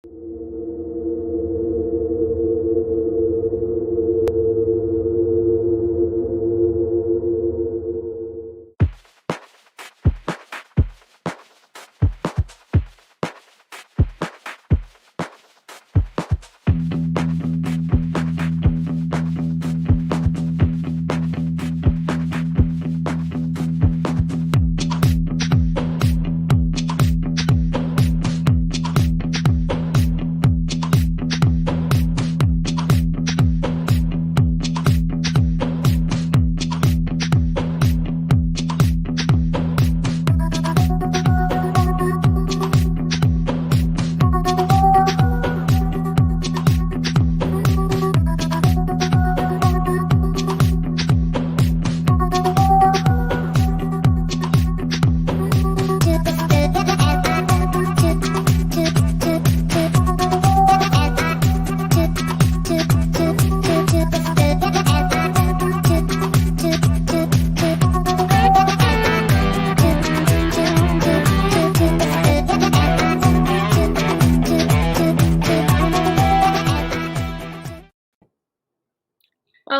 Well,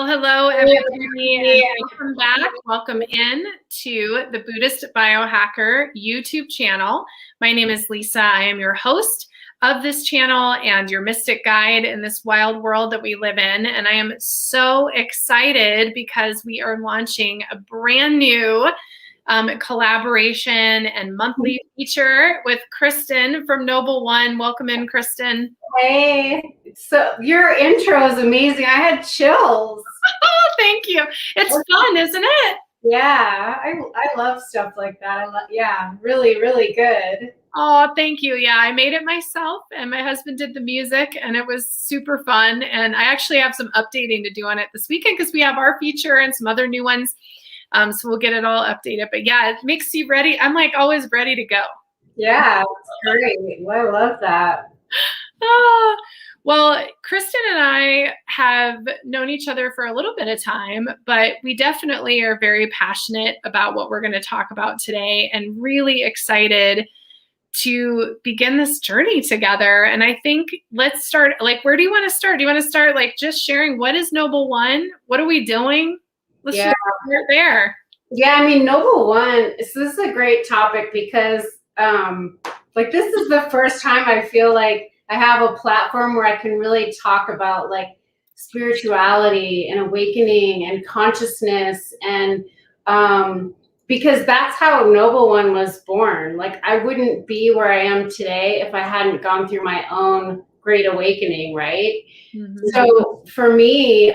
hello, everybody, and welcome back. Welcome in to the Buddhist Biohacker YouTube channel. My name is Lisa. I am your host of this channel and your mystic guide in this wild world that we live in. And I am so excited because we are launching a brand new collaboration and monthly feature with Kristen from Noble One. Welcome in, Kristen. Hey, so your intro is amazing. I had chills. Oh, thank you. It's fun, isn't it? Yeah, I love stuff like that. Yeah, really, really good. Oh, thank you. Yeah, I made it myself and my husband did the music and it was super fun. And I actually have some updating to do on it this weekend because we have our feature and some other new ones. So we'll get it all updated. But yeah, it makes you ready. I'm like always ready to go. Yeah, it's great. Well, I love that. Well, Kristen and I have known each other for a little bit of time, but we definitely are very passionate about what we're going to talk about today and really excited to begin this journey together. And I think let's start, like, where do you want to start? Do you want to start like just sharing what is Noble One? What are we doing? Let's just start there. Yeah, I mean, Noble One, so this is a great topic because like this is the first time I feel like I have a platform where I can really talk about like spirituality and awakening and consciousness and because that's how Noble One was born. Like I wouldn't be where I am today if I hadn't gone through my own great awakening, right? Mm-hmm. So for me,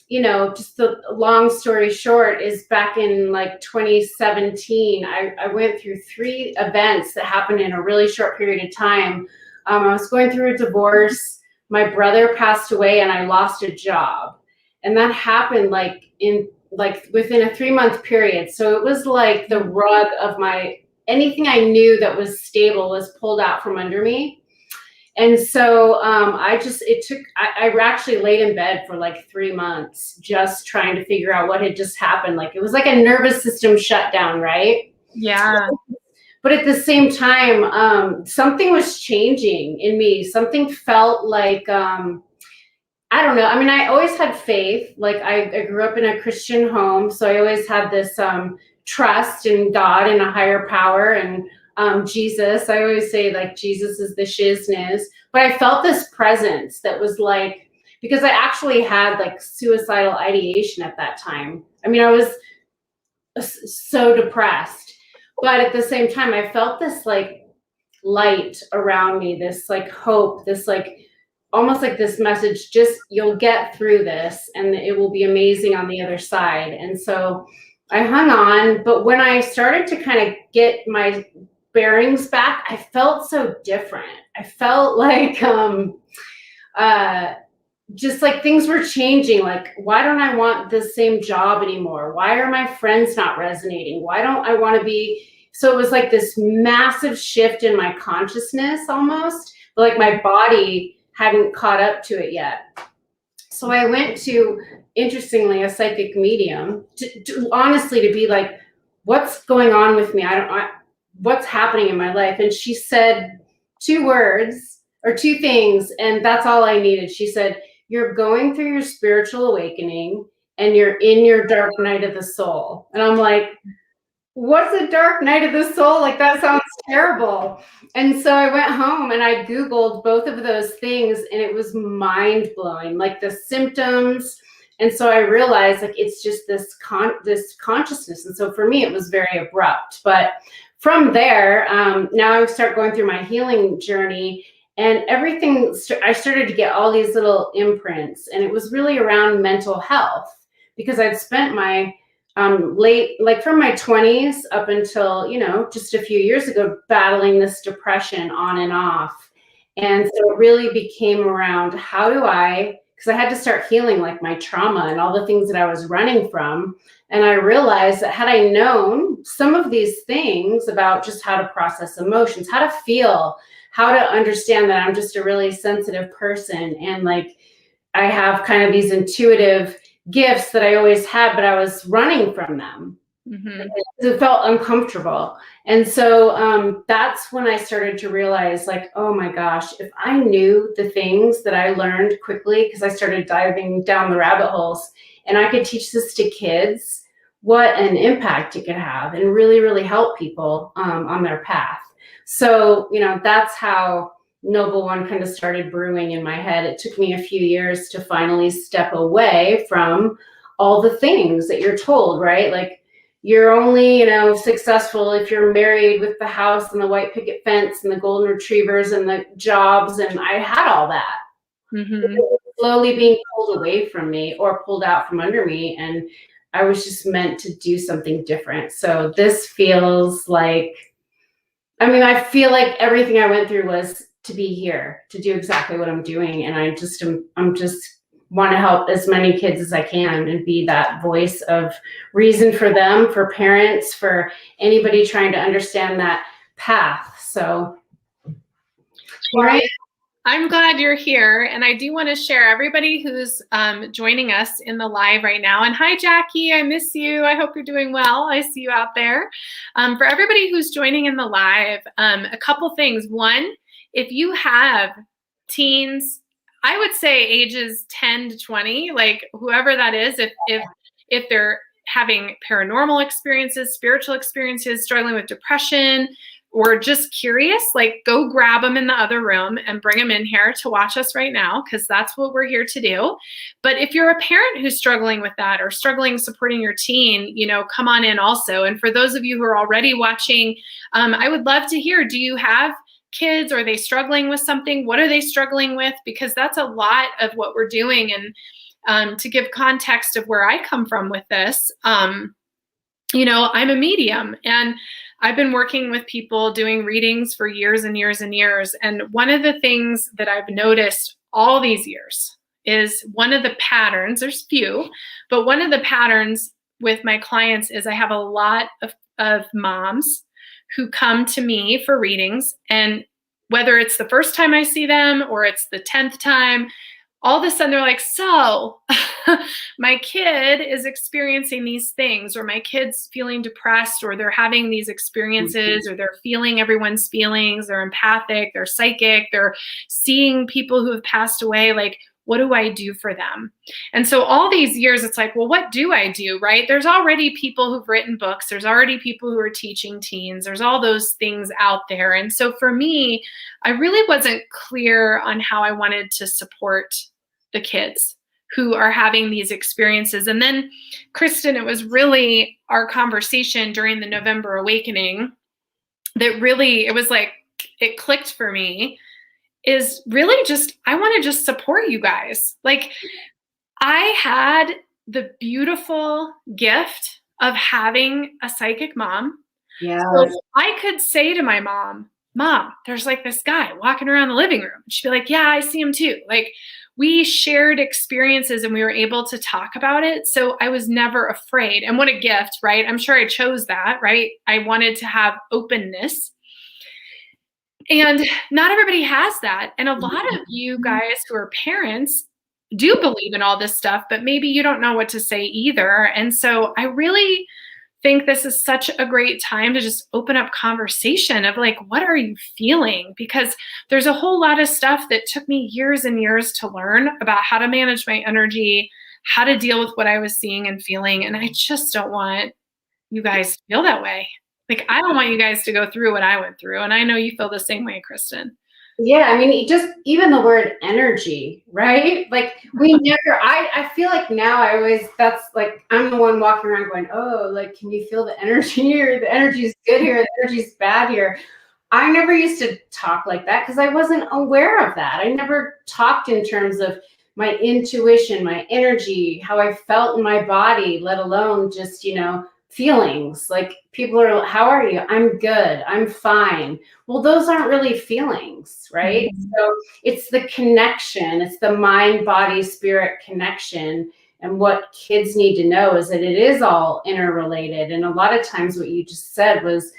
you know, just the long story short is back in like 2017, I went through 3 events that happened in a really short period of time. I was going through a divorce, my brother passed away, and I lost a job. And that happened like within a 3-month period. So it was like the rug of anything I knew that was stable was pulled out from under me. And so I actually laid in bed for like 3 months just trying to figure out what had just happened. Like it was like a nervous system shutdown, right? Yeah. But at the same time, something was changing in me. Something felt like, I don't know. I mean, I always had faith. Like I grew up in a Christian home. So I always had this trust in God and a higher power and Jesus. I always say like Jesus is the shizness. But I felt this presence that was like, because I actually had like suicidal ideation at that time. I mean, I was so depressed. But at the same time, I felt this like light around me, this like hope, this like almost like this message, just you'll get through this and it will be amazing on the other side. And so I hung on. But when I started to kind of get my bearings back, I felt so different. I felt like just like things were changing. Like, why don't I want the same job anymore? Why are my friends not resonating? Why don't I want to be? So it was like this massive shift in my consciousness almost, but like my body hadn't caught up to it yet. So I went to, interestingly, a psychic medium to honestly to be like, what's going on with me? What's happening in my life? And she said 2 words. or two things, and that's all I needed. She said, you're going through your spiritual awakening and you're in your dark night of the soul. And I'm like, what's a dark night of the soul? Like, that sounds terrible. And so I went home and I Googled both of those things, and it was mind blowing, like the symptoms. And so I realized, like, it's just this consciousness. And so for me, it was very abrupt. But from there, now I start going through my healing journey, and everything, I started to get all these little imprints, and it was really around mental health, because I'd spent my like from my 20s up until, just a few years ago, battling this depression on and off. And so it really became around, how do I, because I had to start healing like my trauma and all the things that I was running from. And I realized that had I known some of these things about just how to process emotions, how to feel, how to understand that I'm just a really sensitive person, and like I have kind of these intuitive gifts that I always had, but I was running from them. Mm-hmm. It felt uncomfortable. And so that's when I started to realize, like, oh my gosh, if I knew the things that I learned quickly, because I started diving down the rabbit holes, and I could teach this to kids, what an impact it could have and really, really help people on their path. So, that's how Noble One kind of started brewing in my head. It took me a few years to finally step away from all the things that you're told, right? Like, you're only, successful if you're married with the house and the white picket fence and the golden retrievers and the jobs. And I had all that. Mm-hmm. Slowly being pulled away from me or pulled out from under me. And I was just meant to do something different. So this feels like, I feel like everything I went through was to be here, to do exactly what I'm doing. And I'm just want to help as many kids as I can and be that voice of reason for them, for parents, for anybody trying to understand that path. So, right. I'm glad you're here. And I do want to share everybody who's joining us in the live right now. And hi, Jackie, I miss you. I hope you're doing well. I see you out there. For everybody who's joining in the live, a couple things. One, if you have teens, I would say ages 10 to 20, like whoever that is, if they're having paranormal experiences, spiritual experiences, struggling with depression, or just curious, like go grab them in the other room and bring them in here to watch us right now, because that's what we're here to do. But if you're a parent who's struggling with that or struggling supporting your teen, come on in also. And for those of you who are already watching, I would love to hear, do you have kids? Are they struggling with something? What are they struggling with? Because that's a lot of what we're doing. And to give context of where I come from with this, I'm a medium, and I've been working with people doing readings for years and years and years. And one of the things that I've noticed all these years is one of the patterns, there's few, but one of the patterns with my clients is I have a lot of moms who come to me for readings. And whether it's the first time I see them or it's the 10th time, all of a sudden they're like, so my kid is experiencing these things, or my kid's feeling depressed, or they're having these experiences, or they're feeling everyone's feelings, they're empathic, they're psychic, they're seeing people who have passed away. Like, what do I do for them? And so all these years, it's like, well, what do I do, right? There's already people who've written books. There's already people who are teaching teens. There's all those things out there. And so for me, I really wasn't clear on how I wanted to support the kids who are having these experiences. And then, Kristen, it was really our conversation during the November Awakening that really, it was like, it clicked for me, is really just, I want to just support you guys. Like, I had the beautiful gift of having a psychic mom. Yeah. So I could say to my mom, there's like this guy walking around the living room. She'd be like, yeah, I see him too. Like, we shared experiences and we were able to talk about it. So I was never afraid. And what a gift, right? I'm sure I chose that, right? I wanted to have openness. And not everybody has that. And a lot of you guys who are parents do believe in all this stuff, but maybe you don't know what to say either. And so I really think this is such a great time to just open up conversation of like, what are you feeling? Because there's a whole lot of stuff that took me years and years to learn about how to manage my energy, how to deal with what I was seeing and feeling. And I just don't want you guys to feel that way. Like, I don't want you guys to go through what I went through. And I know you feel the same way, Kristen. Yeah, I mean, just even the word energy, right? Like I feel like now I always, that's like, I'm the one walking around going, oh, like, can you feel the energy here? The energy's good here. The energy's bad here. I never used to talk like that because I wasn't aware of that. I never talked in terms of my intuition, my energy, how I felt in my body, let alone just, feelings. Like people are, how are you? I'm good. I'm fine. Well, those aren't really feelings, right? Mm-hmm. So it's the connection. It's the mind, body, spirit connection. And what kids need to know is that it is all interrelated. And a lot of times what you just said was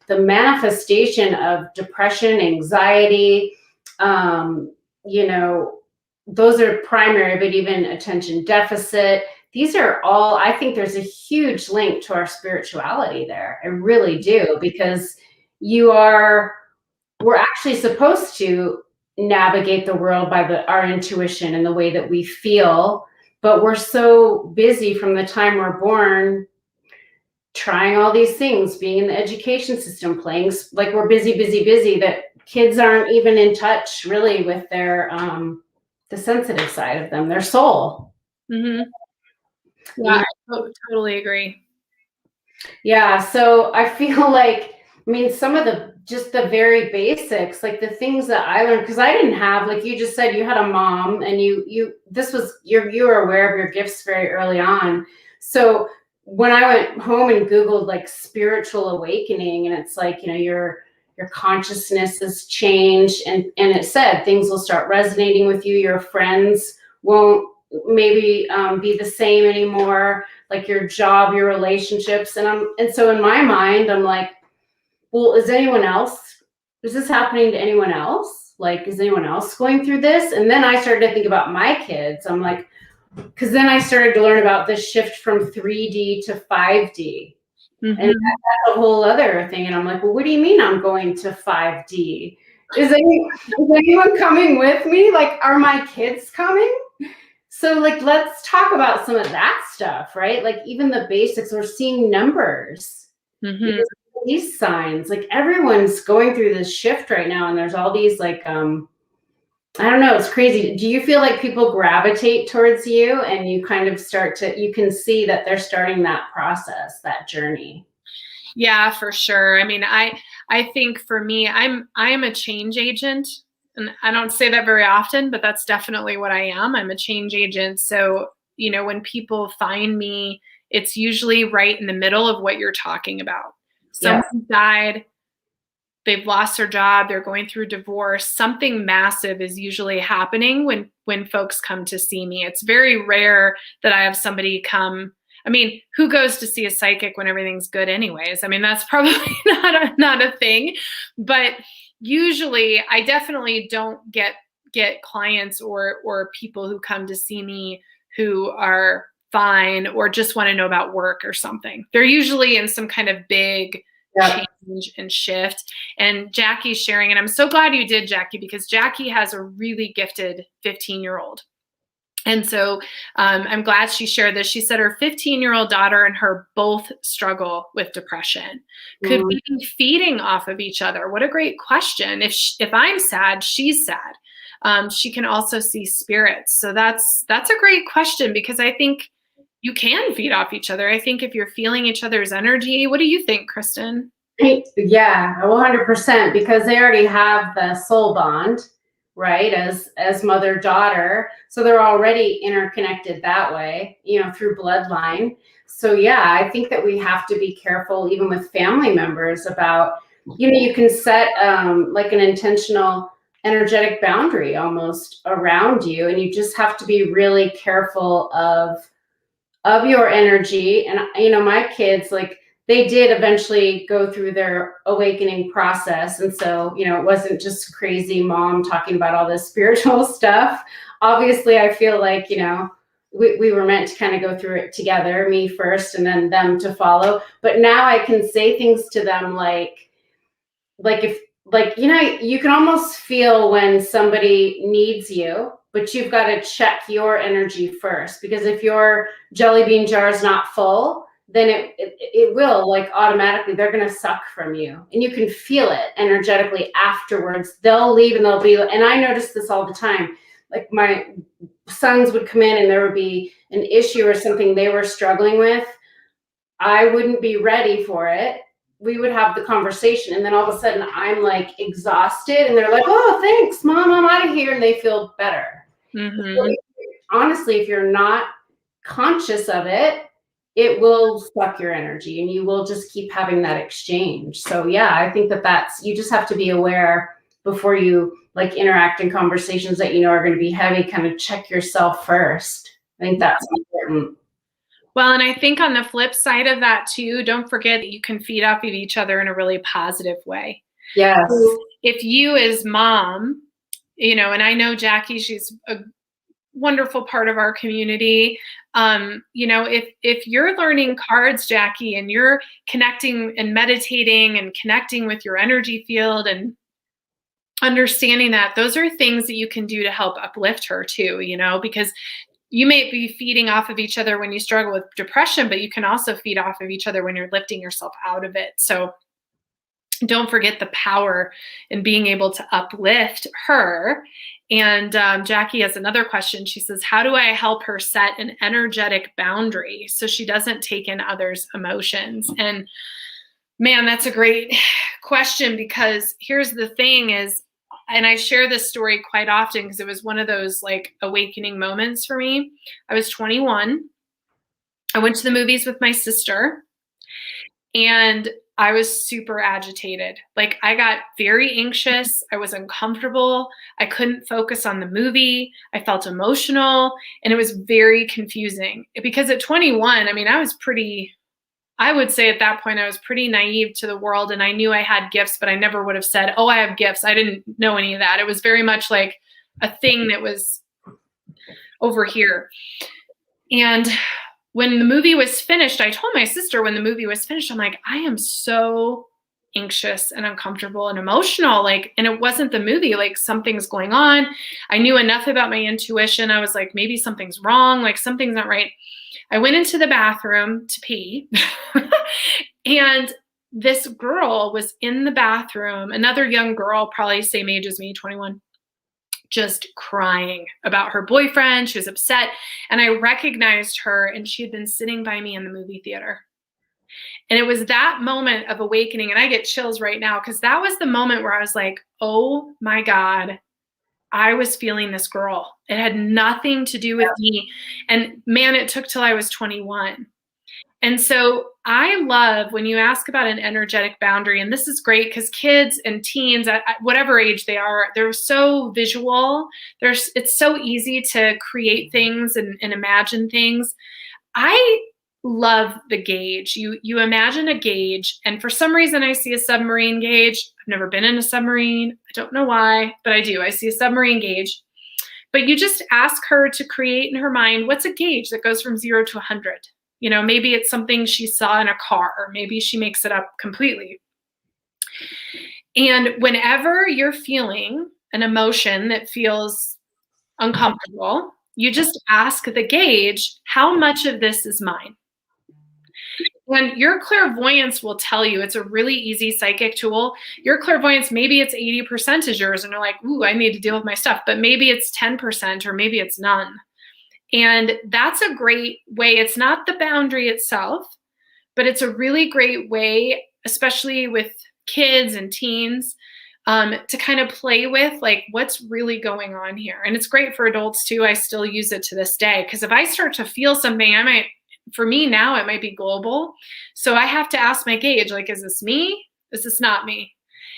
the manifestation of depression, anxiety, those are primary, but even attention deficit, these are all, I think there's a huge link to our spirituality there. I really do, because we're actually supposed to navigate the world by our intuition and the way that we feel, but we're so busy from the time we're born trying all these things, being in the education system, playing like we're busy, that kids aren't even in touch really with their the sensitive side of them, their soul. Mm-hmm. Yeah, I totally agree. Yeah, so I feel like, I mean, some of just the very basics, like the things that I learned, because I didn't have, like you just said, you had a mom and you were aware of your gifts very early on. So when I went home and Googled like spiritual awakening, and it's like, your consciousness has changed, and it said things will start resonating with you. Your friends won't maybe be the same anymore, like your job, your relationships. And so in my mind, I'm like, well, is this happening to anyone else? Like, is anyone else going through this? And then I started to think about my kids. I'm like, because then I started to learn about this shift from 3D to 5D. Mm-hmm. And that's a whole other thing. And I'm like, well, what do you mean I'm going to 5D? Is anyone coming with me? Like, are my kids coming? So like, let's talk about some of that stuff, right? Like even the basics, we're seeing numbers, mm-hmm. These signs, like everyone's going through this shift right now. And there's all these like, I don't know, it's crazy. Do you feel like people gravitate towards you and you kind of you can see that they're starting that process, that journey? Yeah, for sure. I mean, I think for me, I am a change agent. And I don't say that very often, but that's definitely what I am. I'm a change agent. So, when people find me, it's usually right in the middle of what you're talking about. Someone died, they've lost their job, they're going through divorce. Something massive is usually happening when folks come to see me. It's very rare that I have somebody come. I mean, who goes to see a psychic when everything's good anyways? I mean, that's probably not a thing, but usually I definitely don't get clients or people who come to see me who are fine or just want to know about work or something. They're usually in some kind of big change and shift. And Jackie's sharing, and I'm so glad you did, Jackie, because Jackie has a really gifted 15-year-old. And so I'm glad she shared this. She said her 15-year-old daughter and her both struggle with depression. Could we be feeding off of each other? What a great question. If I'm sad, she's sad. She can also see spirits. So that's a great question, because I think you can feed off each other. I think if you're feeling each other's energy, what do you think, Kristen? Yeah, 100%, because they already have the soul bond, right, as mother-daughter. So they're already interconnected that way, through bloodline. So yeah, I think that we have to be careful even with family members about, you can set like an intentional energetic boundary almost around you, and you just have to be really careful of your energy. And my kids, like, they did eventually go through their awakening process. And so, it wasn't just crazy mom talking about all this spiritual stuff. Obviously, I feel like, we were meant to kind of go through it together, me first and then them to follow. But now I can say things to them if like, you know, you can almost feel when somebody needs you, but you've got to check your energy first, because if your jelly bean jar is not full, then it will, like, automatically they're going to suck from you, and you can feel it energetically afterwards. They'll leave and they'll be, and I notice this all the time, like my sons would come in and there would be an issue or something they were struggling with. I wouldn't be ready for it. We would have the conversation, and then all of a sudden I'm like exhausted, and they're like, "Oh, thanks, Mom, I'm out of here," and they feel better. Mm-hmm. Honestly, if you're not conscious of it, it will suck your energy, and you will just keep having that exchange. So yeah, I think that's, you just have to be aware before you like interact in conversations that you know are going to be heavy. Kind of check yourself first. I think that's important. Well, and I think on the flip side of that too, don't forget that you can feed off of each other in a really positive way. Yes. So if you as mom, you know, and I know Jackie, she's a wonderful part of our community. You know, if you're learning cards, Jackie, and you're connecting and meditating and connecting with your energy field and understanding that, those are things that you can do to help uplift her too, you know, because you may be feeding off of each other when you struggle with depression, but you can also feed off of each other when you're lifting yourself out of it. So don't forget the power in being able to uplift her. And Jackie has another question. She says, how do I help her set an energetic boundary so she doesn't take in others' emotions? And man, that's a great question, because here's the thing is, and I share this story quite often because it was one of those like awakening moments for me. I was 21. I went to the movies with my sister, and I was super agitated. Like, I got very anxious. I was uncomfortable. I couldn't focus on the movie. I felt emotional, and it was very confusing because at 21, I mean, I would say at that point I was pretty naive to the world, and I knew I had gifts, but I never would have said, oh, I have gifts. I didn't know any of that. It was very much like a thing that was over here. And when the movie was finished, I told my sister when the movie was finished, I'm like, I am so anxious and uncomfortable and emotional. Like, and it wasn't the movie, like something's going on. I knew enough about my intuition. I was like, maybe something's wrong. Like something's not right. I went into the bathroom to pee and this girl was in the bathroom, another young girl, probably same age as me, 21, just crying about her boyfriend. She was upset. And I recognized her, and she had been sitting by me in the movie theater. And it was that moment of awakening. And I get chills right now because that was the moment where I was like, oh my God, I was feeling this girl. It had nothing to do with me. And man, it took till I was 21. And so I love when you ask about an energetic boundary, and this is great because kids and teens, at whatever age they are, they're so visual. It's so easy to create things and imagine things. I love the gauge. You imagine a gauge, and for some reason I see a submarine gauge. I've never been in a submarine. I don't know why, but I do. I see a submarine gauge. But you just ask her to create in her mind, what's a gauge that goes from 0 to 100? You know, maybe it's something she saw in a car, or maybe she makes it up completely. And whenever you're feeling an emotion that feels uncomfortable, you just ask the gauge, how much of this is mine? And your clairvoyance will tell you. It's a really easy psychic tool. Your clairvoyance, maybe it's 80% is yours, and you're like, ooh, I need to deal with my stuff. But maybe it's 10%, or maybe it's none. And that's a great way. It's not the boundary itself, but it's a really great way, especially with kids and teens, to kind of play with like what's really going on here. And it's great for adults too. I still use it to this day because if I start to feel something, for me now, it might be global. So I have to ask my gauge, like, is this me? Is this not me?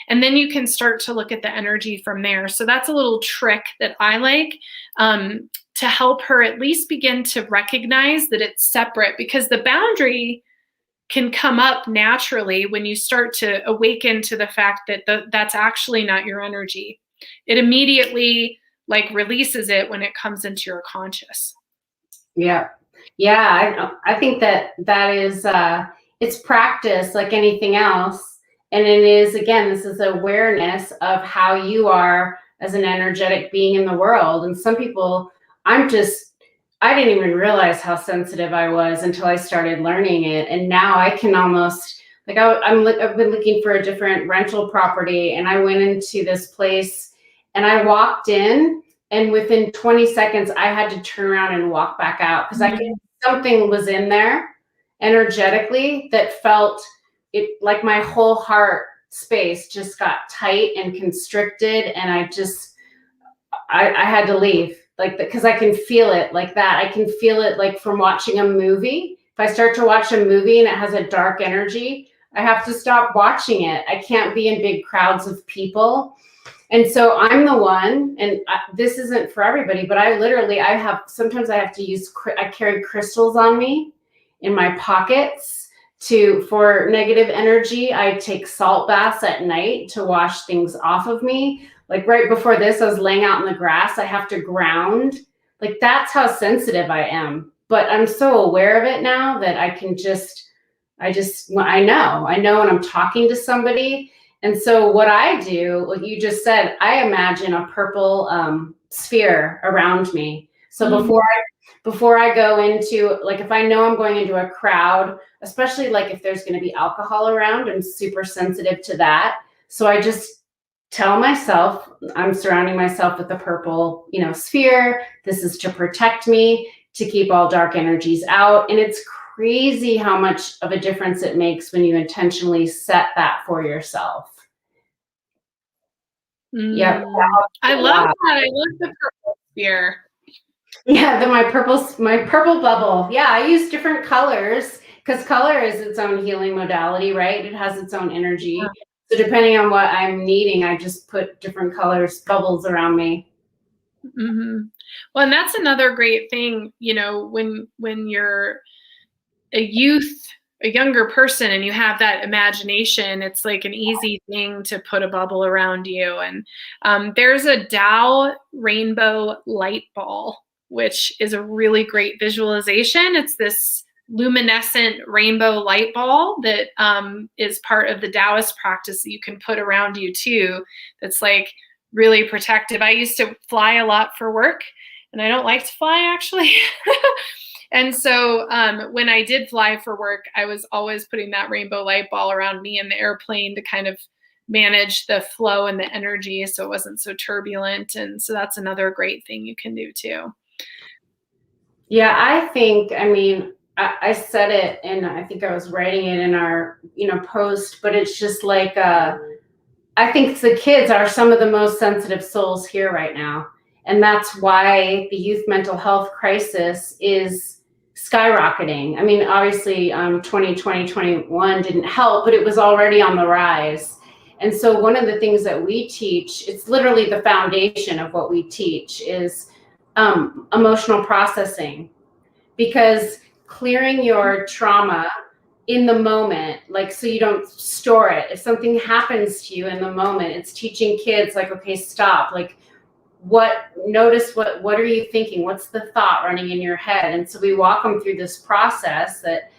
And then you can start to look at the energy from there. So that's a little trick that I like to help her at least begin to recognize that it's separate, because the boundary can come up naturally when you start to awaken to the fact that that's actually not your energy. It immediately like releases it when it comes into your conscious. Yeah. Yeah. I think that is, it's practice like anything else. And it is, again, this is awareness of how you are as an energetic being in the world. And some people, I didn't even realize how sensitive I was until I started learning it. And now I can almost, like, I've been looking for a different rental property, and I went into this place and I walked in, and within 20 seconds, I had to turn around and walk back out because I could, something was in there energetically that felt it, like my whole heart space just got tight and constricted, and I had to leave, like, because I can feel it like that. I can feel it like from watching a movie. If I start to watch a movie and it has a dark energy, I have to stop watching it. I can't be in big crowds of people. And so I'm the one, and this isn't for everybody, but sometimes I have to I carry crystals on me in my pockets for negative energy. I take salt baths at night to wash things off of me. Like right before this, I was laying out in the grass. I have to ground. Like, that's how sensitive I am. But I'm so aware of it now that I know when I'm talking to somebody. And so what I do, like you just said, I imagine a purple sphere around me. So before I go into, like, if I know I'm going into a crowd, especially like if there's going to be alcohol around, I'm super sensitive to that. So I just tell myself I'm surrounding myself with a purple, sphere. This is to protect me, to keep all dark energies out. And it's crazy how much of a difference it makes when you intentionally set that for yourself. Yep. I love that. I love the purple sphere. Yeah, my purple bubble. Yeah, I use different colors because color is its own healing modality, right? It has its own energy. Yeah. So depending on what I'm needing, I just put different colors, bubbles around me. Mm-hmm. Well, and that's another great thing, when you're a younger person and you have that imagination, it's like an easy thing to put a bubble around you. And there's a Tao rainbow light ball, which is a really great visualization. It's this luminescent rainbow light ball that is part of the Taoist practice that you can put around you too. That's like really protective. I used to fly a lot for work, and I don't like to fly, actually. And so when I did fly for work, I was always putting that rainbow light ball around me in the airplane to kind of manage the flow and the energy so it wasn't so turbulent. And so that's another great thing you can do too. Yeah, I said it, and I think I was writing it in our, post, but it's just like, I think the kids are some of the most sensitive souls here right now. And that's why the youth mental health crisis is skyrocketing. I mean, obviously 2020, 21 didn't help, but it was already on the rise. And so one of the things that we teach, it's literally the foundation of what we teach, is emotional processing, because clearing your trauma in the moment, like, so you don't store it. If something happens to you in the moment, it's teaching kids, like, okay, stop, like, notice what are you thinking? What's the thought running in your head? And so we walk them through this process that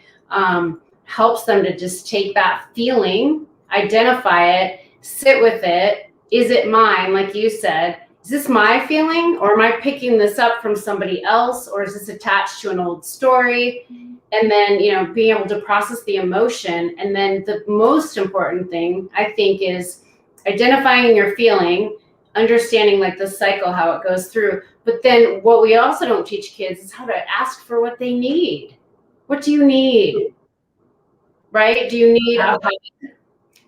helps them to just take that feeling, identify it, sit with it. Is it mine? Like you said, is this my feeling, or am I picking this up from somebody else, or is this attached to an old story? And then, being able to process the emotion. And then the most important thing, I think, is identifying your feeling, understanding, like, the cycle, how it goes through. But then what we also don't teach kids is how to ask for what they need. What do you need? Right? Do you need a hug?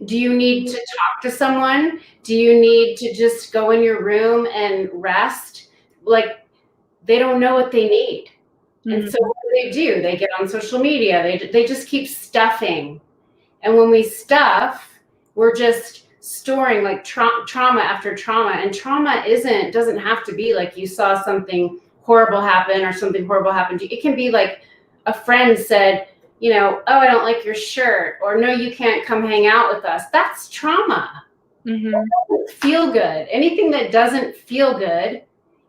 Do you need to talk to someone? Do you need to just go in your room and rest? Like, they don't know what they need. Mm-hmm. And so what do? They get on social media. They just keep stuffing. And when we stuff, we're just storing, like, trauma after trauma. And trauma doesn't have to be like you saw something horrible happen or something horrible happened to you. It can be like a friend said, oh, I don't like your shirt, or no, you can't come hang out with us. That's trauma. Mm-hmm. It doesn't feel good. Anything that doesn't feel good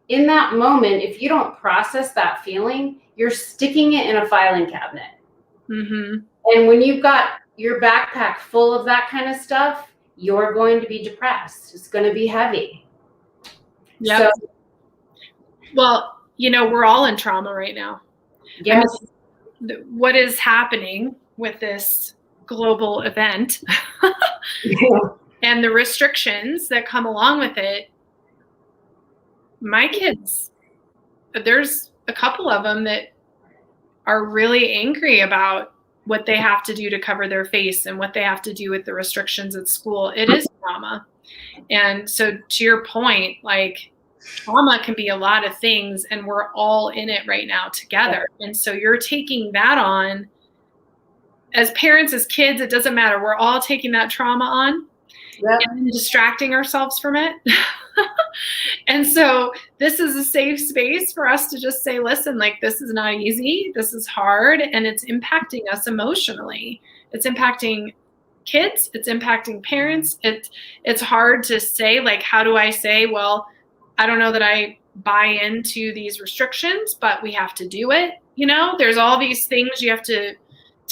in that moment, if you don't process that feeling, you're sticking it in a filing cabinet. Mm-hmm. And when you've got your backpack full of that kind of stuff, you're going to be depressed. It's going to be heavy. Yep. So, well, we're all in trauma right now. yes. I mean, what is happening with this global event and the restrictions that come along with it, my kids, there's a couple of them that are really angry about what they have to do to cover their face and what they have to do with the restrictions at school. It is trauma. And so to your point, like, trauma can be a lot of things, and we're all in it right now together. And so you're taking that on as parents, as kids, it doesn't matter. We're all taking that trauma on and distracting ourselves from it. And so this is a safe space for us to just say, listen, like, this is not easy. This is hard, and it's impacting us emotionally. It's impacting kids. It's impacting parents. It's hard to say, like, how do I say, well, I don't know that I buy into these restrictions, but we have to do it. There's all these things you have to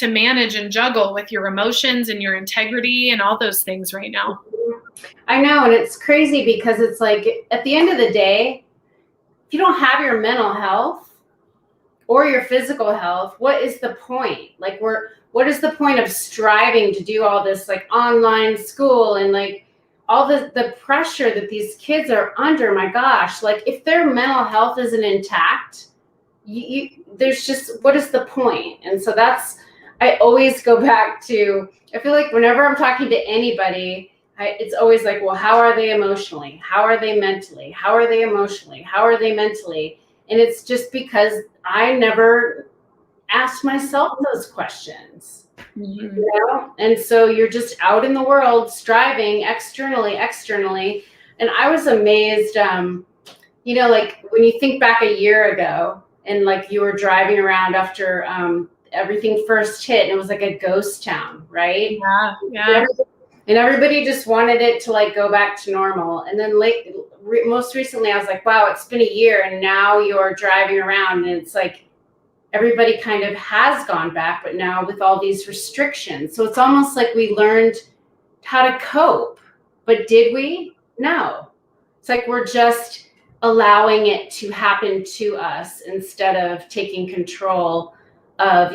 manage and juggle with your emotions and your integrity and all those things right now. I know. And it's crazy because it's like, at the end of the day, if you don't have your mental health or your physical health, what is the point? Like, what is the point of striving to do all this, like, online school and, like, all the pressure that these kids are under? My gosh, like, if their mental health isn't intact, there's just, what is the point? And so I always go back to, I feel like whenever I'm talking to anybody, it's always like, well, how are they emotionally? How are they mentally? How are they emotionally? How are they mentally? And it's just because I never asked myself those questions. Mm-hmm. And so you're just out in the world striving externally. And I was amazed, like, when you think back a year ago and, like, you were driving around after everything first hit, and it was like a ghost town, right? Yeah. And everybody just wanted it to, like, go back to normal. And then most recently I was like, wow, it's been a year, and now you're driving around and it's like everybody kind of has gone back, but now with all these restrictions. So it's almost like we learned how to cope, but did we? No. It's like we're just allowing it to happen to us instead of taking control of,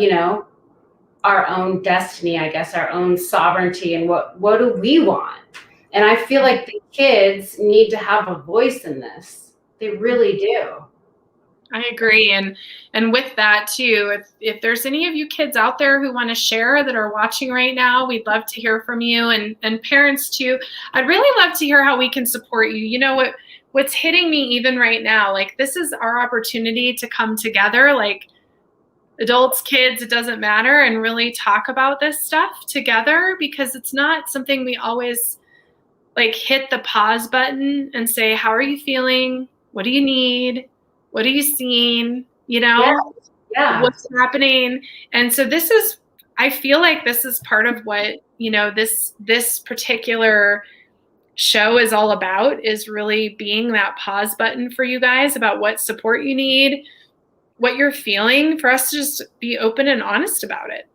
our own destiny, I guess, our own sovereignty, and what do we want? And I feel like the kids need to have a voice in this. They really do. I agree. And with that too, if there's any of you kids out there who want to share that are watching right now, we'd love to hear from you, and parents too. I'd really love to hear how we can support you. What's hitting me even right now, like, this is our opportunity to come together, like, adults, kids, it doesn't matter, and really talk about this stuff together, because it's not something we always, like, hit the pause button and say, how are you feeling? What do you need? What are you seeing? Yeah. What's happening? And so I feel like this is part of what, this particular show is all about, is really being that pause button for you guys about what support you need, what you're feeling, for us to just be open and honest about it.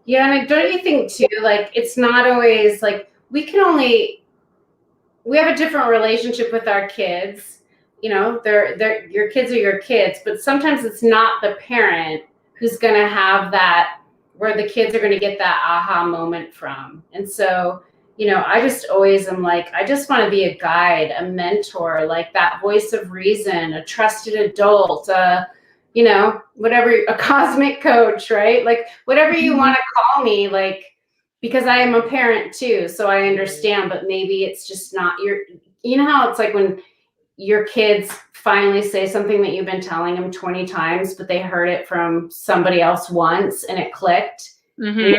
Yeah. And don't you think too, like, it's not always like we have a different relationship with our kids. They're your kids are your kids, but sometimes it's not the parent who's going to have that, where the kids are going to get that aha moment from. And so, I just always am like, I just want to be a guide, a mentor, like that voice of reason, a trusted adult, whatever, a cosmic coach, right? Like, whatever you want to call me, like, because I am a parent too, so I understand, but maybe it's just not how it's like when your kids finally say something that you've been telling them 20 times, but they heard it from somebody else once and it clicked. Mm-hmm.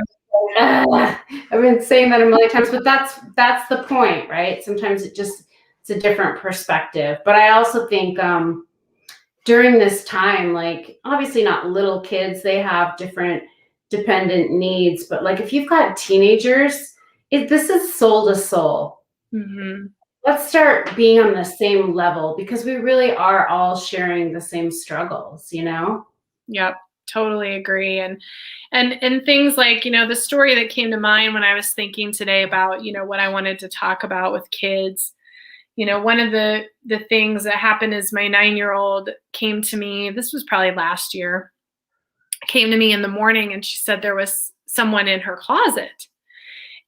I've been saying that a million times, but that's the point, right? Sometimes it's a different perspective. But I also think during this time, like, obviously not little kids, they have different dependent needs, but, like, if you've got teenagers, this is soul to soul. Mm-hmm. let's start being on the same level, because we really are all sharing the same struggles, you know? Yep, totally agree. And things like, the story that came to mind when I was thinking today about, what I wanted to talk about with kids. One of the things that happened is my 9-year-old came to me, this was probably last year, came to me in the morning and she said there was someone in her closet.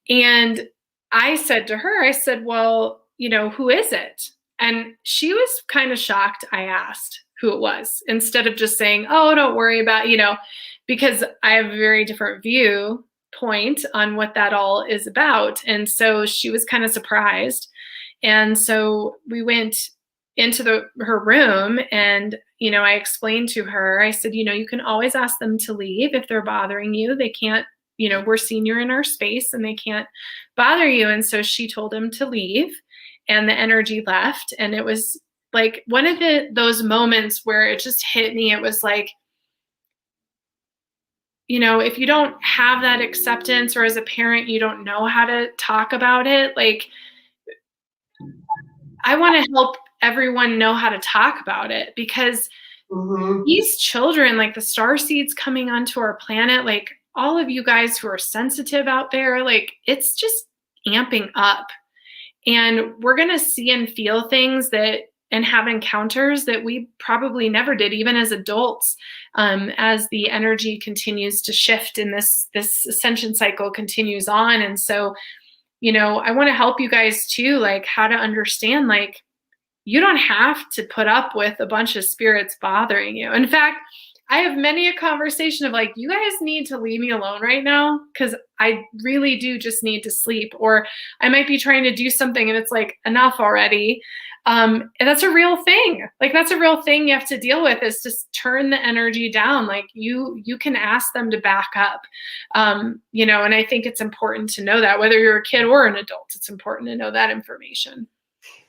And I said to her, I said, well, who is it? And she was kind of shocked I asked who it was, instead of just saying, oh, don't worry about, because I have a very different viewpoint on what that all is about. And so she was kind of surprised. And so we went into her room and, I explained to her, I said, you can always ask them to leave if they're bothering you. They can't, we're senior in our space and they can't bother you. And so she told him to leave and the energy left. And it was like one of those moments where it just hit me. It was like, if you don't have that acceptance, or as a parent, you don't know how to talk about it, like, I want to help everyone know how to talk about it, because these children, like the star seeds coming onto our planet, like all of you guys who are sensitive out there, like it's just amping up. And we're going to see and feel things and have encounters that we probably never did, even as adults, as the energy continues to shift and this ascension cycle continues on. And so, I want to help you guys too, like how to understand, like, you don't have to put up with a bunch of spirits bothering you. In fact, I have many a conversation of like, you guys need to leave me alone right now, because I really do just need to sleep. Or I might be trying to do something and it's like, enough already. And that's a real thing. Like, that's a real thing you have to deal with, is just turn the energy down. Like you can ask them to back up, and I think it's important to know that, whether you're a kid or an adult, it's important to know that information.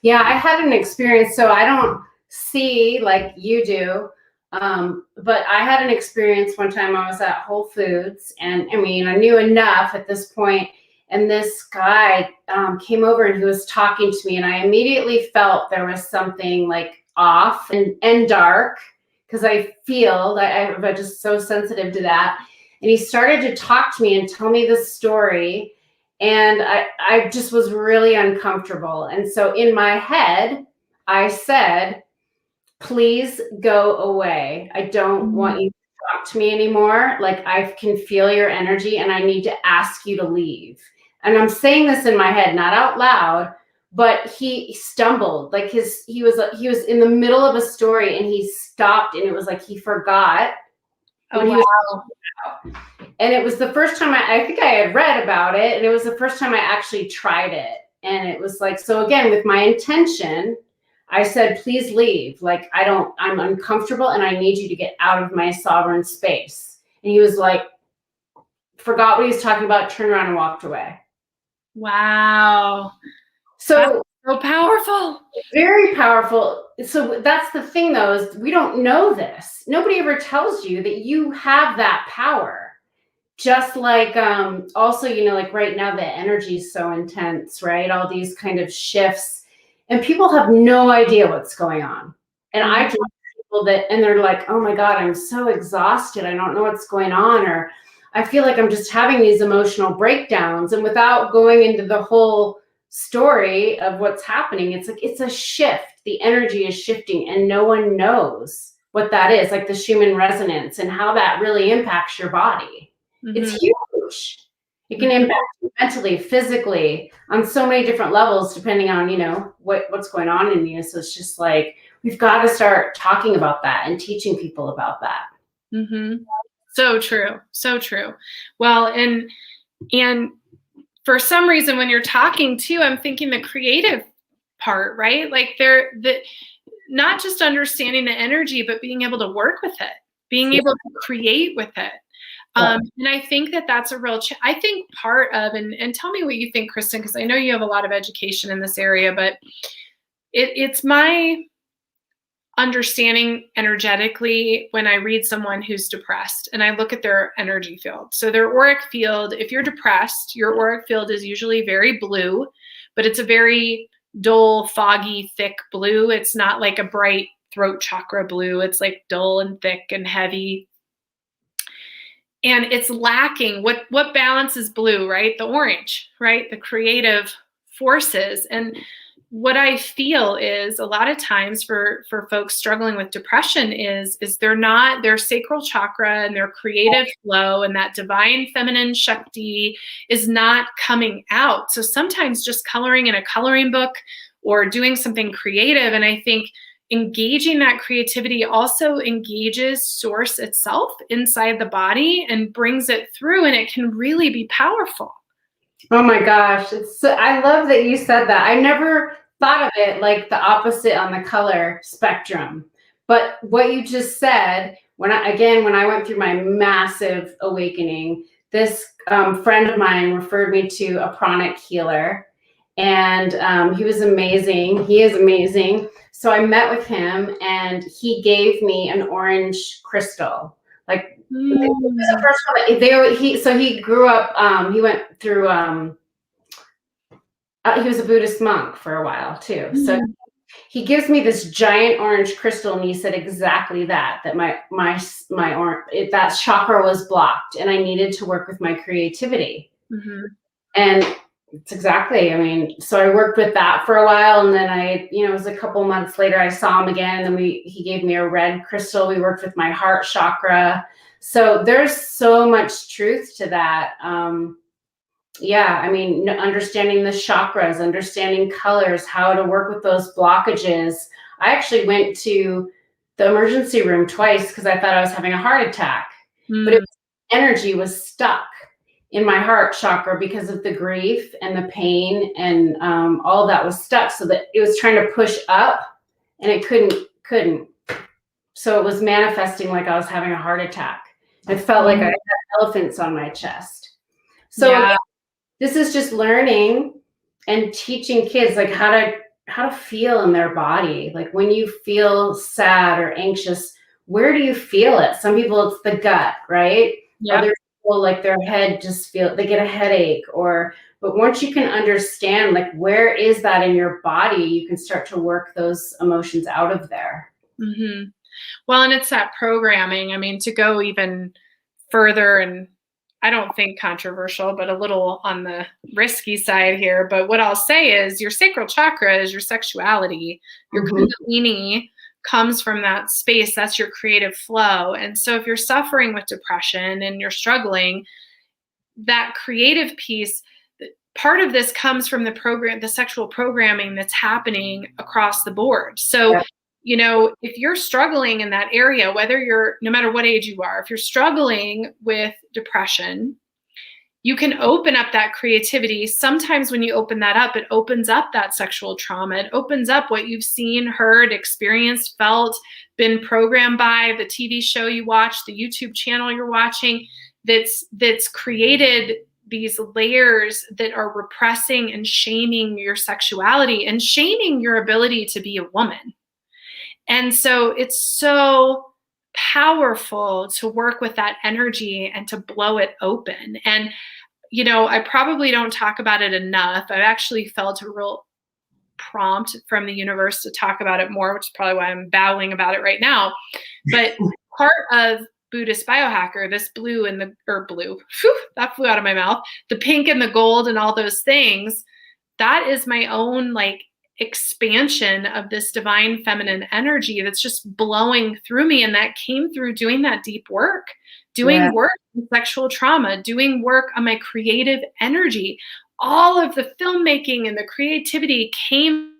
Yeah, I had an experience, so I don't see like you do, but I had an experience one time. I was at Whole Foods, and I mean, I knew enough at this point, and this guy came over and he was talking to me, and I immediately felt there was something like off and dark, because I feel that I'm just so sensitive to that. And he started to talk to me and tell me this story. And I just was really uncomfortable. And so in my head, I said, please go away. I don't want you to talk to me anymore. Like, I can feel your energy and I need to ask you to leave. And I'm saying this in my head, not out loud, but he stumbled. Like he was in the middle of a story and he stopped, and it was like he forgot what he was talking about. And it was the first time I think I had read about it, and it was the first time I actually tried it. And it was like, so again, with my intention, I said, please leave. Like, I'm uncomfortable and I need you to get out of my sovereign space. And he was like, forgot what he was talking about, turned around and walked away. Wow. So powerful. Very powerful. So that's the thing though, is we don't know this. Nobody ever tells you that you have that power. Just like, also, like right now the energy is so intense, right? All these kind of shifts, and people have no idea what's going on. And I talk to people and they're like, oh my God, I'm so exhausted. I don't know what's going on. Or I feel like I'm just having these emotional breakdowns. And without going into the whole story of what's happening, it's like, it's a shift. The energy is shifting and no one knows what that is, like the Schumann resonance and how that really impacts your body. It's huge. It can impact you mentally, physically, on so many different levels, depending on, what's going on in you. So it's just like, we've got to start talking about that and teaching people about that. So true. So true. Well, and for some reason, when you're talking too, I'm thinking the creative part, right? Like not just understanding the energy, but being able to work with it, being able to create with it. And I think that's a real, I think part of, and tell me what you think, Kristen, because I know you have a lot of education in this area, but it's my understanding energetically when I read someone who's depressed and I look at their energy field. So their auric field, if you're depressed, your auric field is usually very blue, but it's a very dull, foggy, thick blue. It's not like a bright throat chakra blue. It's like dull and thick and heavy. And it's lacking what balances blue, right? The orange, right? The creative forces. And what I feel is a lot of times for folks struggling with depression is their sacral chakra and their creative flow and that divine feminine Shakti is not coming out. So sometimes just coloring in a coloring book or doing something creative. And I think engaging that creativity also engages source itself inside the body and brings it through, and it can really be powerful. Oh my gosh. I love that you said that. I never thought of it like the opposite on the color spectrum. But what you just said, when I went through my massive awakening, this friend of mine referred me to a pranic healer, and he was amazing. He is amazing. So I met with him, and he gave me an orange crystal. Like, it was the first one. He grew up. He went through. He was a Buddhist monk for a while too. So he gives me this giant orange crystal, and he said exactly that that chakra was blocked, and I needed to work with my creativity. And it's exactly. I mean, so I worked with that for a while, and then it was a couple months later I saw him again, and he gave me a red crystal. We worked with my heart chakra. So there's so much truth to that. Yeah, I mean, understanding the chakras, understanding colors, how to work with those blockages. I actually went to the emergency room twice because I thought I was having a heart attack, but energy was stuck in my heart chakra because of the grief and the pain, and all of that was stuck. So that it was trying to push up, and it couldn't. So it was manifesting like I was having a heart attack. It felt like I had elephants on my chest. So yeah. This is just learning and teaching kids like how to feel in their body. Like when you feel sad or anxious, where do you feel it? Some people it's the gut, right? Yeah. Other people like their head they get a headache, but once you can understand like where is that in your body, you can start to work those emotions out of there. Well, and it's that programming. I mean, to go even further, and I don't think controversial, but a little on the risky side here. But what I'll say is your sacral chakra is your sexuality. Your Kundalini comes from that space. That's your creative flow. And so if you're suffering with depression and you're struggling, that creative piece, part of this comes from the sexual programming that's happening across the board. So if you're struggling in that area, no matter what age you are, if you're struggling with depression, you can open up that creativity. Sometimes when you open that up, it opens up that sexual trauma. It opens up what you've seen, heard, experienced, felt, been programmed by the TV show you watch, the YouTube channel you're watching, that's created these layers that are repressing and shaming your sexuality and shaming your ability to be a woman. And so it's so powerful to work with that energy and to blow it open. And, I probably don't talk about it enough. I've actually felt a real prompt from the universe to talk about it more, which is probably why I'm babbling about it right now. But part of Buddhist biohacker, this blue, that flew out of my mouth, the pink and the gold and all those things, that is my own expansion of this divine feminine energy that's just blowing through me. And that came through doing that deep work, work on sexual trauma, doing work on my creative energy. All of the filmmaking and the creativity came,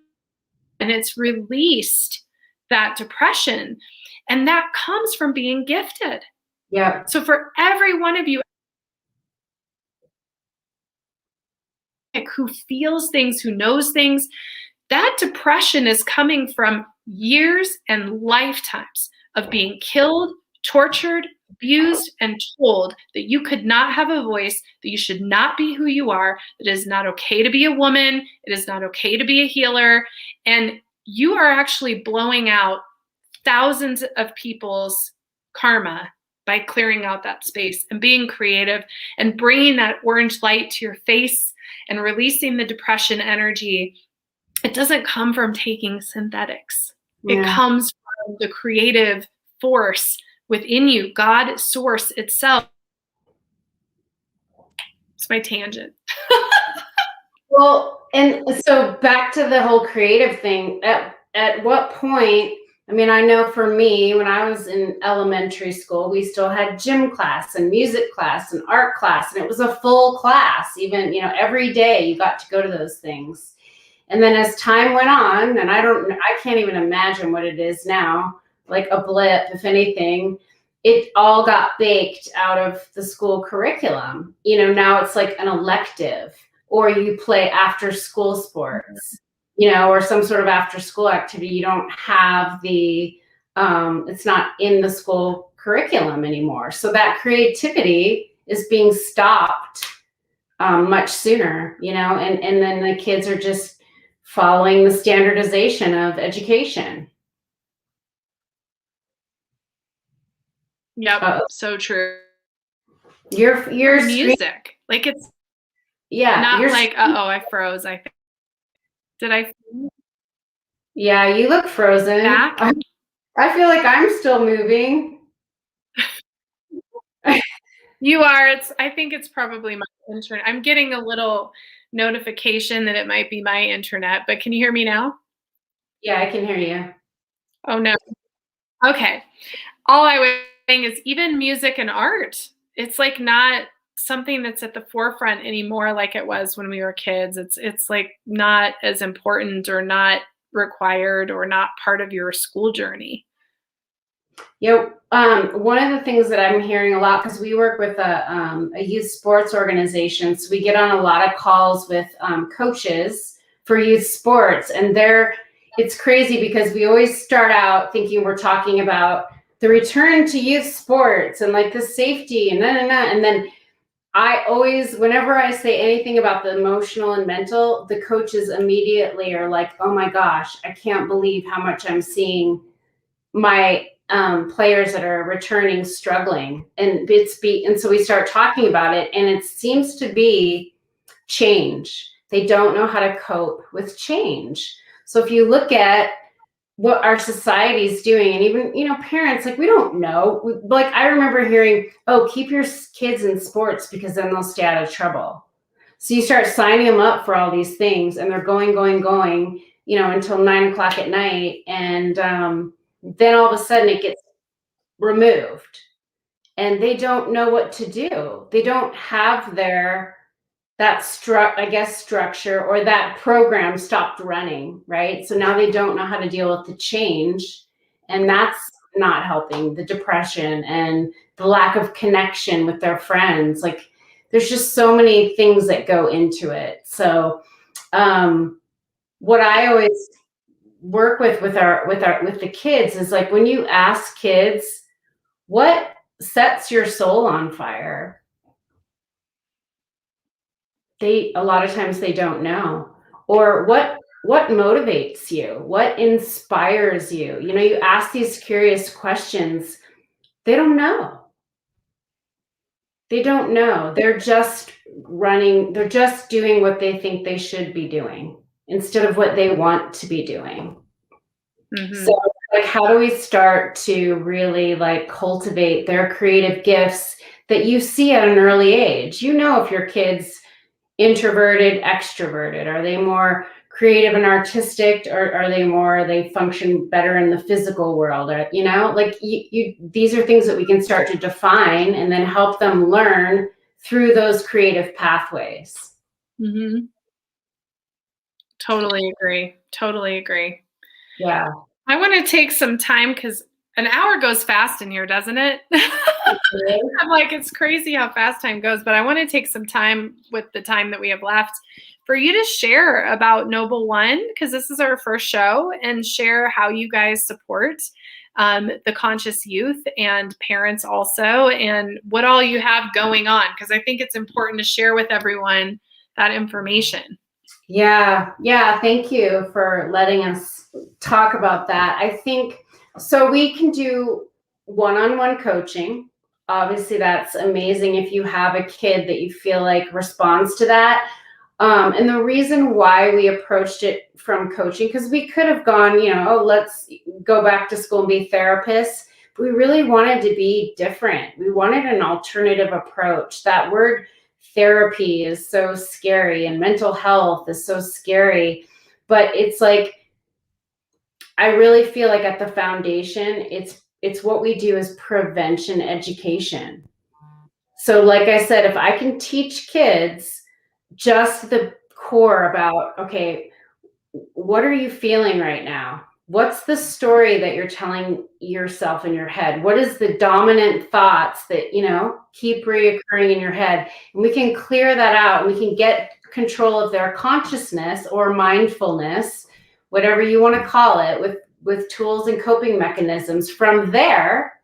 and it's released that depression. And that comes from being gifted. Yeah. So for every one of you who feels things, who knows things, that depression is coming from years and lifetimes of being killed, tortured, abused, and told that you could not have a voice, that you should not be who you are, that it is not okay to be a woman, it is not okay to be a healer. And you are actually blowing out thousands of people's karma by clearing out that space and being creative and bringing that orange light to your face and releasing the depression energy it doesn't come from taking synthetics. It Yeah. comes from the creative force within you, God source itself. It's my tangent. Well, and so back to the whole creative thing, at what point, I mean, I know for me, when I was in elementary school, we still had gym class and music class and art class, and it was a full class. Even, every day you got to go to those things. And then as time went on, and I can't even imagine what it is now, like a blip, if anything, it all got baked out of the school curriculum. Now it's like an elective, or you play after school sports, or some sort of after school activity. You don't have it's not in the school curriculum anymore. So that creativity is being stopped much sooner, and then the kids are just following the standardization of education. Yep, Uh, so true. your Music, like it's yeah, not like, uh-oh, I froze. Did I yeah, you look frozen. back? I feel like I'm still moving. You are. I think it's probably my internet. I'm getting a little notification that it might be my internet, but can you hear me now? Yeah, I can hear you. Oh no. Okay. All I was saying is even music and art, it's like not something that's at the forefront anymore like it was when we were kids. It's like not as important or not required or not part of your school journey. One of the things that I'm hearing a lot, because we work with a youth sports organization, so we get on a lot of calls with coaches for youth sports, and it's crazy because we always start out thinking we're talking about the return to youth sports and like the safety and and then I always, whenever I say anything about the emotional and mental, the coaches immediately are like, "Oh my gosh, I can't believe how much I'm seeing my players that are returning struggling." And so we start talking about it, and it seems to be change. They don't know how to cope with change. So if you look at what our society is doing, and even parents, like, we don't know. Like, I remember hearing, "Oh, keep your kids in sports because then they'll stay out of trouble." So you start signing them up for all these things, and they're going until 9 o'clock at night, and then all of a sudden it gets removed, and they don't know what to do. They don't have structure, or that program stopped running, right? So now they don't know how to deal with the change, and that's not helping the depression and the lack of connection with their friends. Like, there's just so many things that go into it. So what I always work with the kids is, like, when you ask kids what sets your soul on fire, a lot of times they don't know. Or what motivates you, what inspires you. You ask these curious questions. They don't know. They're just doing what they think they should be doing instead of what they want to be doing. Mm-hmm. So, like, how do we start to really, like, cultivate their creative gifts that you see at an early age? If your kid's introverted, extroverted, are they more creative and artistic, or are they function better in the physical world? Or, like, these are things that we can start to define and then help them learn through those creative pathways. Mm-hmm. Totally agree. Yeah. I want to take some time because an hour goes fast in here, doesn't it? I'm like, it's crazy how fast time goes, but I want to take some time with the time that we have left for you to share about Noble One, because this is our first show, and share how you guys support the conscious youth and parents also, and what all you have going on, because I think it's important to share with everyone that information. Yeah. Thank you for letting us talk about that. I think so. We can do one-on-one coaching. Obviously, that's amazing if you have a kid that you feel like responds to that. And the reason why we approached it from coaching, because we could have gone, oh, let's go back to school and be therapists. But we really wanted to be different. We wanted an alternative approach. That word therapy is so scary, and mental health is so scary. But it's like, I really feel like at the foundation, it's what we do is prevention education. So like I said, if I can teach kids just the core about, okay, what are you feeling right now? What's the story that you're telling yourself in your head? What is the dominant thoughts that, keep reoccurring in your head? And we can clear that out. We can get control of their consciousness or mindfulness, whatever you want to call it, with tools and coping mechanisms. From there,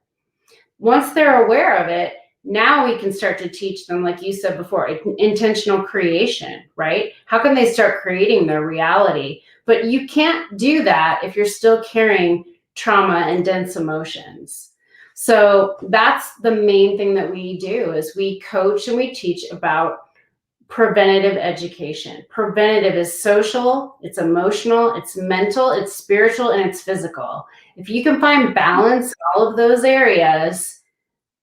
once they're aware of it, now we can start to teach them, like you said before, intentional creation, right? How can they start creating their reality? But you can't do that if you're still carrying trauma and dense emotions. So that's the main thing that we do, is we coach and we teach about preventative education. Preventative is social, it's emotional, it's mental, it's spiritual, and it's physical. If you can find balance in all of those areas,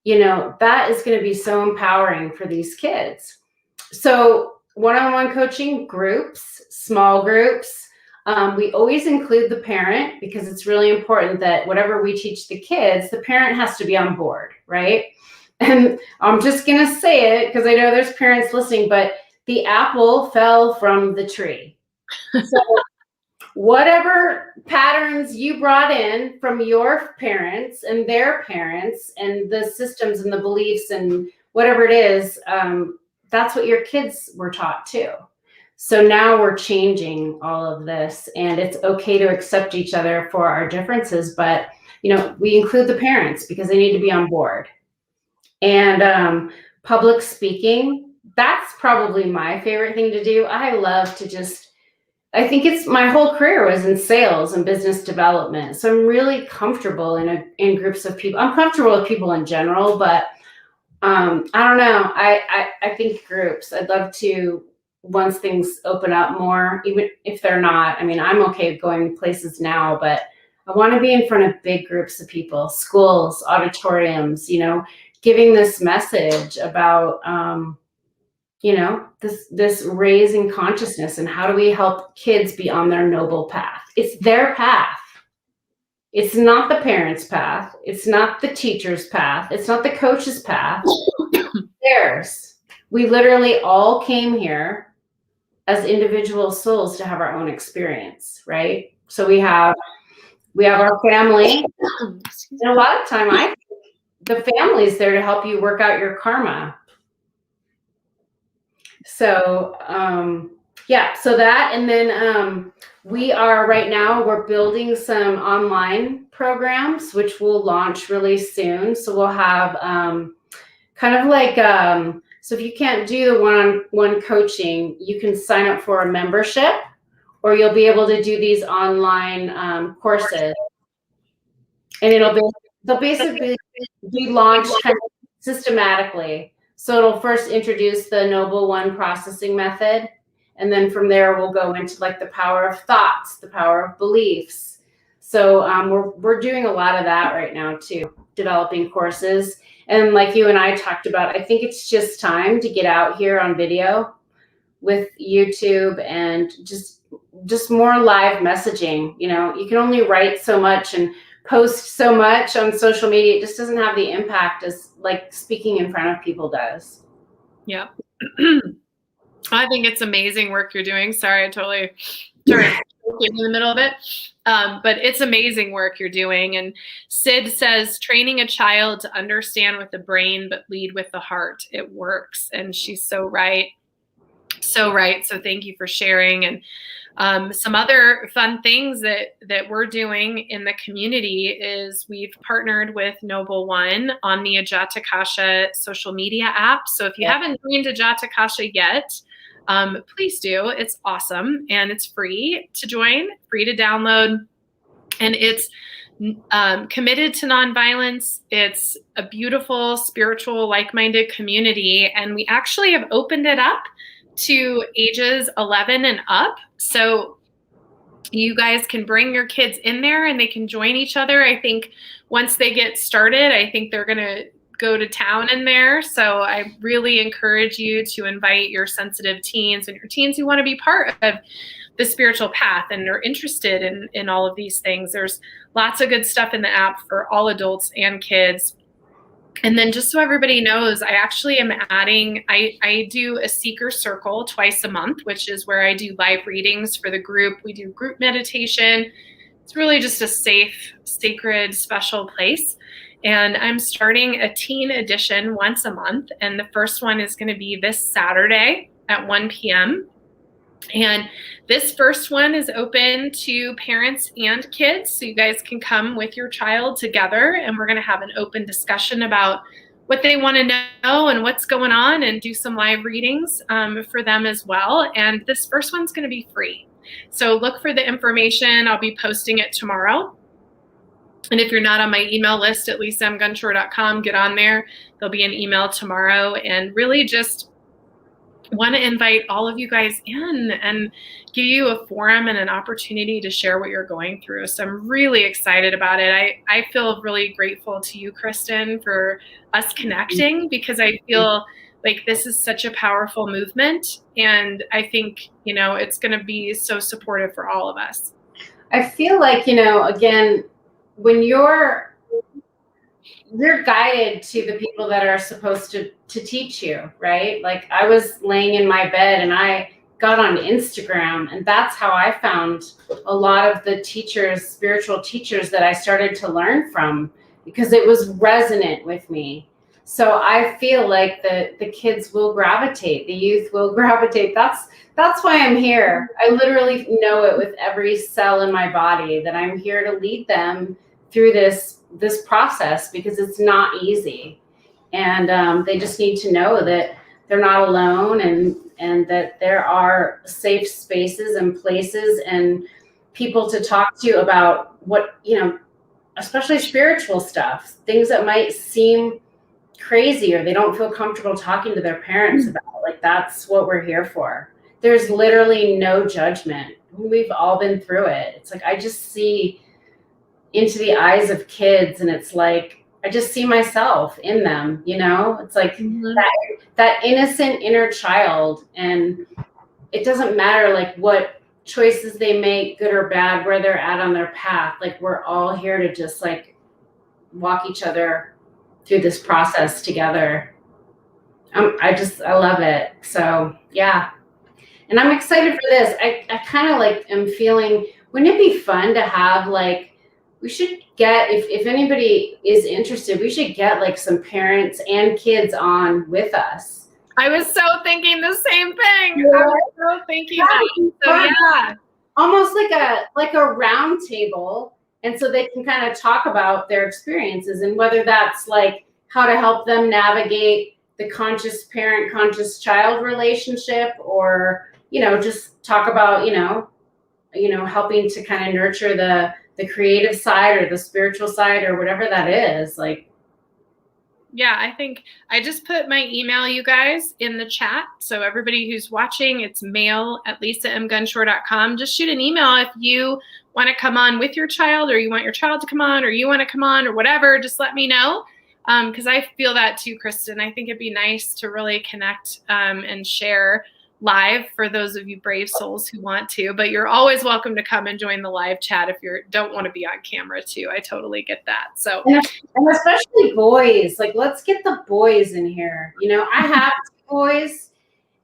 that is going to be so empowering for these kids. So one-on-one coaching, groups, small groups. We always include the parent, because it's really important that whatever we teach the kids, the parent has to be on board, right? And I'm just going to say it because I know there's parents listening, but the apple fell from the tree. So whatever patterns you brought in from your parents and their parents and the systems and the beliefs and whatever it is, that's what your kids were taught too. So now we're changing all of this, and it's okay to accept each other for our differences, but we include the parents because they need to be on board. And public speaking, that's probably my favorite thing to do. I love to I think it's my whole career was in sales and business development. So I'm really comfortable in groups of people. I'm comfortable with people in general, but I don't know. I think groups, I'd love to, once things open up more, even if they're not, I'm okay going places now, but I want to be in front of big groups of people, schools, auditoriums, giving this message about, this raising consciousness, and how do we help kids be on their noble path? It's their path. It's not the parents' path. It's not the teacher's path. It's not the coach's path. Theirs. We literally all came here as individual souls to have our own experience, right? So we have our family. And a lot of time, the family's there to help you work out your karma. So, so that, and then we are right now, we're building some online programs, which will launch really soon. So we'll have kind of like, so if you can't do the one-on-one coaching, you can sign up for a membership, or you'll be able to do these online courses. And they'll basically be launched kind of systematically. So it'll first introduce the Noble One processing method. And then from there, we'll go into like the power of thoughts, the power of beliefs. So we're doing a lot of that right now too, developing courses. And like you and I talked about, I think it's just time to get out here on video with YouTube and just more live messaging. You can only write so much and post so much on social media. It just doesn't have the impact as like speaking in front of people does. Yeah. I think it's amazing work you're doing. Sorry, I totally turned in the middle of it. But it's amazing work you're doing. And Sid says, training a child to understand with the brain, but lead with the heart. It works. And she's so right. So right. So thank you for sharing. And some other fun things that we're doing in the community is we've partnered with Noble One on the Ajatakasha social media app. So if you haven't joined Ajatakasha yet, please do. It's awesome, and it's free to join, free to download, and it's committed to nonviolence. It's a beautiful, spiritual, like-minded community, and we actually have opened it up to ages 11 and up. So you guys can bring your kids in there and they can join each other. I think once they get started, I think they're going to go to town in there. So I really encourage you to invite your sensitive teens and your teens who want to be part of the spiritual path and are interested in all of these things. There's lots of good stuff in the app for all adults and kids. And then just so everybody knows, I actually am adding, I do a seeker circle twice a month, which is where I do live readings for the group. We do group meditation. It's really just a safe, sacred, special place. And I'm starting a teen edition once a month. And the first one is going to be this Saturday at 1 p.m. And this first one is open to parents and kids. So you guys can come with your child together and we're going to have an open discussion about what they want to know and what's going on and do some live readings for them as well. And this first one's going to be free. So look for the information. I'll be posting it tomorrow. And if you're not on my email list at lisamgunshore.com, get on there. There'll be an email tomorrow, and really just want to invite all of you guys in and give you a forum and an opportunity to share what you're going through. So I'm really excited about it. I feel really grateful to you, Kristen, for us connecting, because I feel like this is such a powerful movement. And I think, it's going to be so supportive for all of us. I feel like, again, when you're guided to the people that are supposed to teach you, right? Like I was laying in my bed and I got on Instagram, and that's how I found a lot of the teachers, spiritual teachers that I started to learn from, because it was resonant with me. So I feel like the kids will gravitate, the youth will gravitate. That's why I'm here. I literally know it with every cell in my body that I'm here to lead them through this process, because it's not easy. And they just need to know that they're not alone, and that there are safe spaces and places and people to talk to about what, especially spiritual stuff, things that might seem crazy or they don't feel comfortable talking to their parents about. Like, that's what we're here for. There's literally no judgment. We've all been through it. It's like I just see into the eyes of kids, and it's like I just see myself in them. It's like that innocent inner child, and it doesn't matter like what choices they make, good or bad, where they're at on their path. Like, we're all here to just like walk each other through this process together. I love it. So yeah. And I'm excited for this. I kind of like am feeling, wouldn't it be fun to have like, we should get, if anybody is interested, we should get like some parents and kids on with us. I was so thinking the same thing. Yeah. I was so thinking that. So yeah. Almost like a round table. And so they can kind of talk about their experiences, and whether that's like how to help them navigate the conscious parent, conscious child relationship, or, just talk about, helping to kind of nurture the creative side or the spiritual side or whatever that is. Like, yeah, I think I just put my email, you guys, in the chat. So everybody who's watching, it's mail@lisamgunshore.com. Just shoot an email if you want to come on with your child, or you want your child to come on, or you want to come on, or whatever. Just let me know. Because I feel that too, Kristen. I think it'd be nice to really connect and share live for those of you brave souls who want to. But you're always welcome to come and join the live chat if you don't want to be on camera too. I totally get that. So, and especially boys, like, let's get the boys in here. I have boys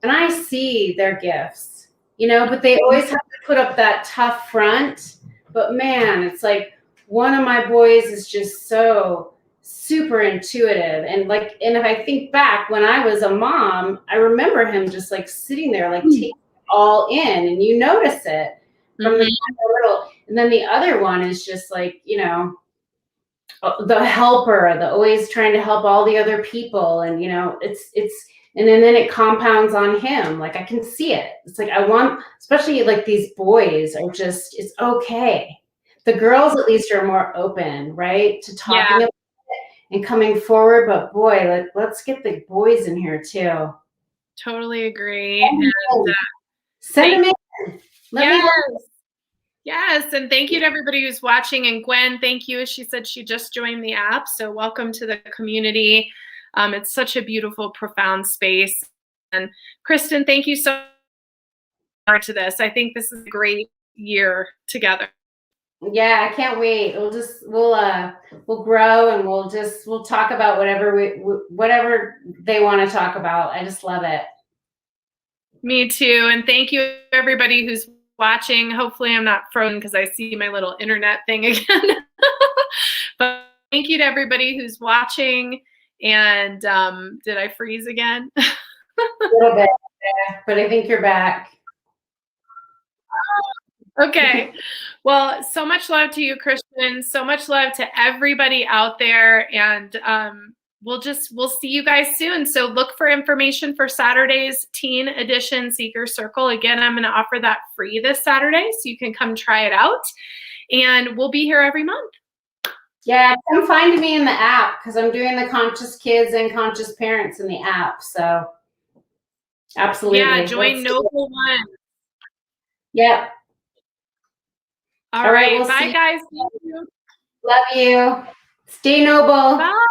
and I see their gifts, but they always have to put up that tough front. But man, it's like one of my boys is just so super intuitive, and if I think back when I was a mom, I remember him just like sitting there, like taking it all in, and you notice it from the little. And then the other one is just like, the helper, the always trying to help all the other people, and it's and then it compounds on him. Like, I can see it. It's like I want, especially like these boys are just, it's okay. The girls at least are more open, right, to talking about and coming forward, but boy, let's get the boys in here too. Totally agree. And send them in. Let me yes. know. Yes, and thank you to everybody who's watching. And Gwen, thank you. She said she just joined the app, so welcome to the community. It's such a beautiful, profound space. And Kristen, thank you so much to this. I think this is a great year together. Yeah, I can't wait. We'll grow, and we'll talk about whatever they want to talk about. I just love it. Me too. And thank you everybody who's watching. Hopefully I'm not frozen because I see my little internet thing again. But thank you to everybody who's watching. And did I freeze again? A little bit, yeah, but I think you're back. Okay. Well, so much love to you, Christian. So much love to everybody out there. And we'll see you guys soon. So look for information for Saturday's Teen Edition Seeker Circle. Again, I'm going to offer that free this Saturday, so you can come try it out. And we'll be here every month. Yeah, come find me in the app, because I'm doing the Conscious Kids and Conscious Parents in the app. So absolutely. Yeah, join Noble One. Yep. All right. Bye, guys. Thank you. Love you. Stay noble. Bye.